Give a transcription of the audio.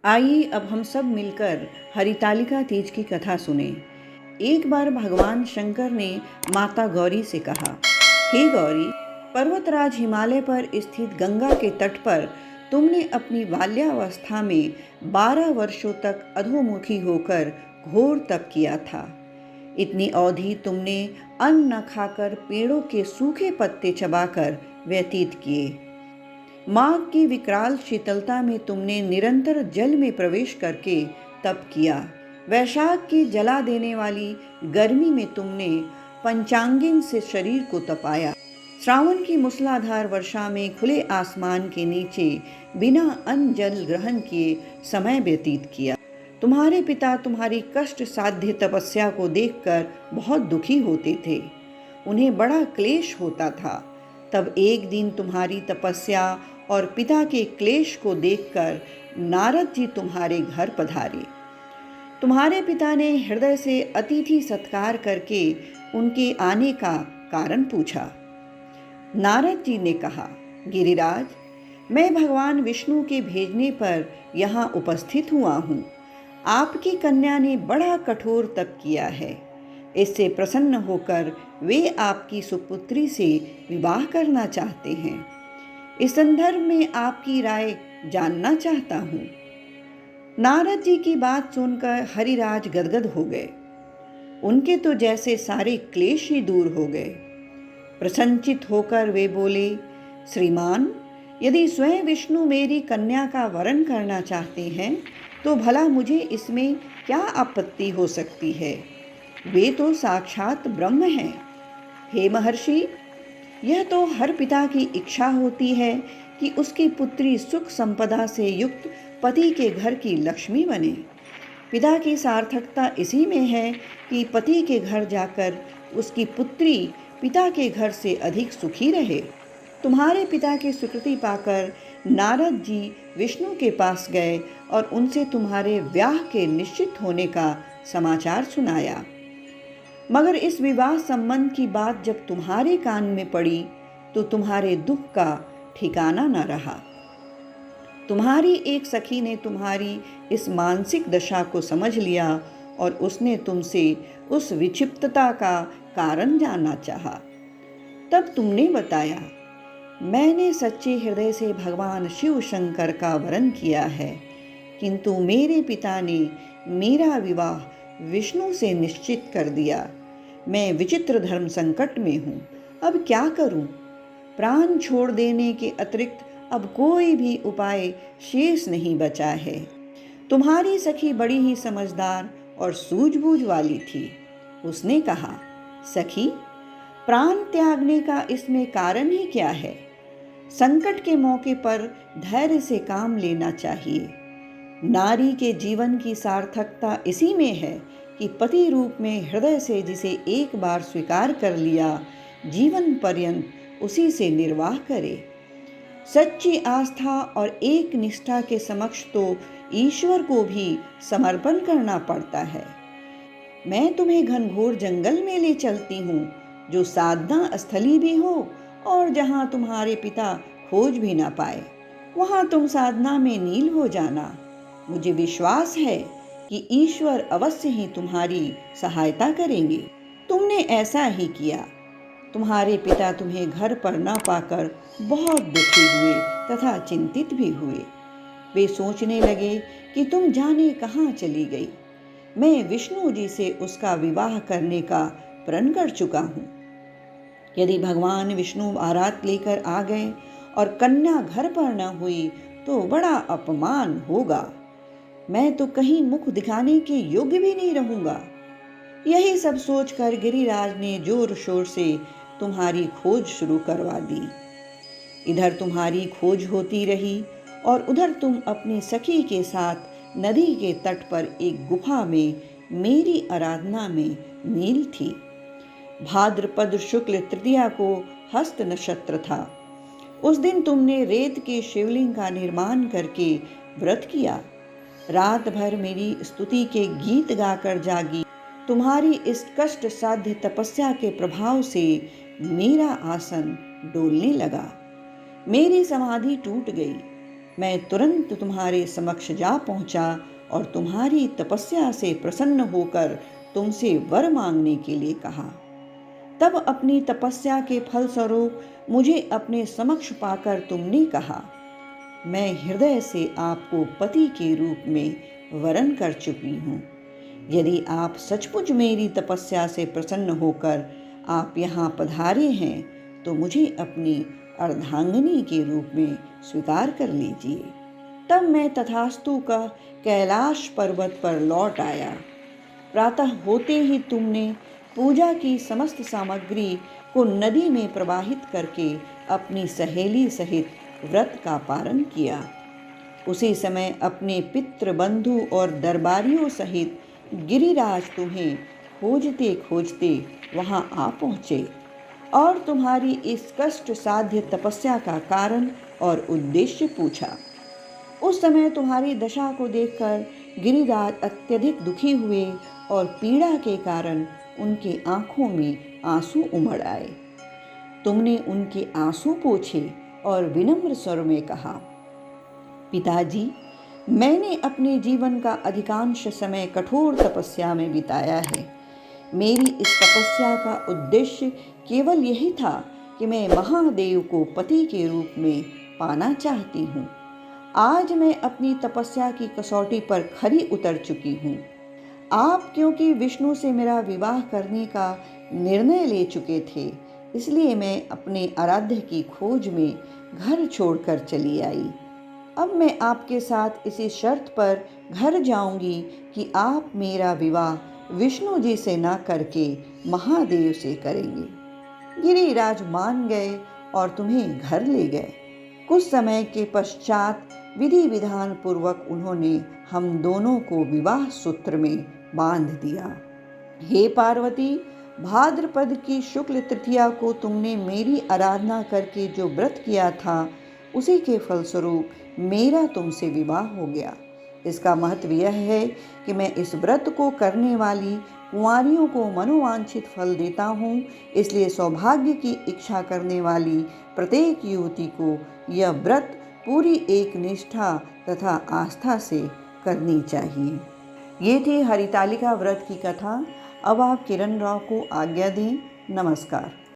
आइए अब हम सब मिलकर हरितालिका तीज की कथा सुने। एक बार भगवान शंकर ने माता गौरी से कहा, हे गौरी, पर्वतराज हिमालय पर स्थित गंगा के तट पर तुमने अपनी बाल्यावस्था में 12 वर्षों तक अधोमुखी होकर घोर तप किया था। इतनी अवधि तुमने अन्न न खाकर पेड़ों के सूखे पत्ते चबाकर व्यतीत किए। माघ की विकराल शीतलता में तुमने निरंतर जल में प्रवेश करके तप किया। वैशाख की जला देने वाली गर्मी में तुमने पंचांगिन से शरीर को तपाया। श्रावण की मूसलाधार वर्षा में खुले आसमान के नीचे बिना अन्न जल ग्रहण किए समय व्यतीत किया। तुम्हारे पिता तुम्हारी कष्ट साध्य तपस्या को देखकर बहुत दुखी होते थे। उन्हें बड़ा क्लेश होता था। तब एक दिन तुम्हारी तपस्या और पिता के क्लेश को देखकर नारद जी तुम्हारे घर पधारे। तुम्हारे पिता ने हृदय से अतिथि सत्कार करके उनके आने का कारण पूछा। नारद जी ने कहा, गिरिराज, मैं भगवान विष्णु के भेजने पर यहाँ उपस्थित हुआ हूँ। आपकी कन्या ने बड़ा कठोर तप किया है। इससे प्रसन्न होकर वे आपकी सुपुत्री से विवाह करना चाहते हैं। इस संदर्भ में आपकी राय जानना चाहता हूँ। नारद जी की बात सुनकर हरिराज गदगद हो गए। उनके तो जैसे सारे क्लेश ही दूर हो गए। प्रसन्नचित होकर वे बोले, श्रीमान, यदि स्वयं विष्णु मेरी कन्या का वरण करना चाहते हैं तो भला मुझे इसमें क्या आपत्ति हो सकती है। वे तो साक्षात ब्रह्म हैं। हे महर्षि, यह तो हर पिता की इच्छा होती है कि उसकी पुत्री सुख संपदा से युक्त पति के घर की लक्ष्मी बने। पिता की सार्थकता इसी में है कि पति के घर जाकर उसकी पुत्री पिता के घर से अधिक सुखी रहे। तुम्हारे पिता की स्वीकृति पाकर नारद जी विष्णु के पास गए और उनसे तुम्हारे ब्याह के निश्चित होने का समाचार सुनाया। मगर इस विवाह संबंध की बात जब तुम्हारे कान में पड़ी तो तुम्हारे दुख का ठिकाना न रहा। तुम्हारी एक सखी ने तुम्हारी इस मानसिक दशा को समझ लिया और उसने तुमसे उस विक्षिप्तता का कारण जानना चाहा। तब तुमने बताया, मैंने सच्चे हृदय से भगवान शिव शंकर का वरण किया है, किंतु मेरे पिता ने मेरा विवाह विष्णु से निश्चित कर दिया। मैं विचित्र धर्म संकट में हूँ। अब क्या करूँ? प्राण छोड़ देने के अतिरिक्त अब कोई भी उपाय शेष नहीं बचा है। तुम्हारी सखी बड़ी ही समझदार और सूझबूझ वाली थी। उसने कहा, सखी, प्राण त्यागने का इसमें कारण ही क्या है? संकट के मौके पर धैर्य से काम लेना चाहिए। नारी के जीवन की सार्थकता इसी में है कि पति रूप में हृदय से जिसे एक बार स्वीकार कर लिया, जीवन पर्यंत उसी से निर्वाह करे। सच्ची आस्था और एक निष्ठा के समक्ष तो ईश्वर को भी समर्पण करना पड़ता है। मैं तुम्हें घनघोर जंगल में ले चलती हूँ, जो साधना स्थली भी हो और जहाँ तुम्हारे पिता खोज भी ना पाए। वहाँ तुम साधना में नील हो जाना। मुझे विश्वास है कि ईश्वर अवश्य ही तुम्हारी सहायता करेंगे। तुमने ऐसा ही किया। तुम्हारे पिता तुम्हें घर पर न पाकर बहुत दुखी हुए तथा चिंतित भी हुए। वे सोचने लगे कि तुम जाने कहाँ चली गई। मैं विष्णु जी से उसका विवाह करने का प्रण कर चुका हूँ। यदि भगवान विष्णु बारात लेकर आ गए और कन्या घर पर न हुई तो बड़ा अपमान होगा। मैं तो कहीं मुख दिखाने के योग्य भी नहीं रहूंगा। यही सब सोचकर गिरिराज ने जोर शोर से तुम्हारी खोज शुरू करवा दी। इधर तुम्हारी खोज होती रही और उधर तुम अपनी सखी के साथ नदी के तट पर एक गुफा में मेरी आराधना में नील थी। भाद्रपद शुक्ल तृतीया को हस्त नक्षत्र था। उस दिन तुमने रेत के शिवलिंग का निर्माण करके व्रत किया। रात भर मेरी स्तुति के गीत गाकर जागी। तुम्हारी इस कष्ट साध्य तपस्या के प्रभाव से मेरा आसन डोलने लगा। मेरी समाधि टूट गई। मैं तुरंत तुम्हारे समक्ष जा पहुंचा और तुम्हारी तपस्या से प्रसन्न होकर तुमसे वर मांगने के लिए कहा। तब अपनी तपस्या के फलस्वरूप मुझे अपने समक्ष पाकर तुमने कहा, मैं हृदय से आपको पति के रूप में वरण कर चुकी हूँ। यदि आप सचमुच मेरी तपस्या से प्रसन्न होकर आप यहाँ पधारे हैं तो मुझे अपनी अर्धांगिनी के रूप में स्वीकार कर लीजिए। तब मैं तथास्तु का कैलाश पर्वत पर लौट आया। प्रातः होते ही तुमने पूजा की समस्त सामग्री को नदी में प्रवाहित करके अपनी सहेली सहित व्रत का पारण किया। उसी समय अपने पितृ बंधु और दरबारियों सहित गिरिराज तुम्हें खोजते खोजते वहां आ पहुँचे और तुम्हारी इस कष्ट साध्य तपस्या का कारण और उद्देश्य पूछा। उस समय तुम्हारी दशा को देखकर गिरिराज अत्यधिक दुखी हुए और पीड़ा के कारण उनके आंखों में आंसू उमड़ आए। तुमने उनके आंसू पोंछे और विनम्र स्वर में कहा, पिताजी, मैंने अपने जीवन का अधिकांश समय कठोर तपस्या में बिताया है। मेरी इस तपस्या का उद्देश्य केवल यही था कि मैं महादेव को पति के रूप में पाना चाहती हूँ। आज मैं अपनी तपस्या की कसौटी पर खरी उतर चुकी हूँ। आप क्योंकि विष्णु से मेरा विवाह करने का निर्णय ले चुके थे, इसलिए मैं अपने आराध्य की खोज में घर छोड़कर चली आई। अब मैं आपके साथ इसी शर्त पर घर जाऊंगी कि आप मेरा विवाह विष्णु जी से न करके महादेव से करेंगे। गिरिराज मान गए और तुम्हें घर ले गए। कुछ समय के पश्चात विधि विधान पूर्वक उन्होंने हम दोनों को विवाह सूत्र में बांध दिया। हे पार्वती, भाद्रपद की शुक्ल तृतीया को तुमने मेरी आराधना करके जो व्रत किया था, उसी के फलस्वरूप मेरा तुमसे विवाह हो गया। इसका महत्व यह है कि मैं इस व्रत को करने वाली कुंवारियों को मनोवांछित फल देता हूँ। इसलिए सौभाग्य की इच्छा करने वाली प्रत्येक युवती को यह व्रत पूरी एक निष्ठा तथा आस्था से करनी चाहिए। ये थी हरितालिका व्रत की कथा। अब आप किरण राव को आज्ञा दें। नमस्कार।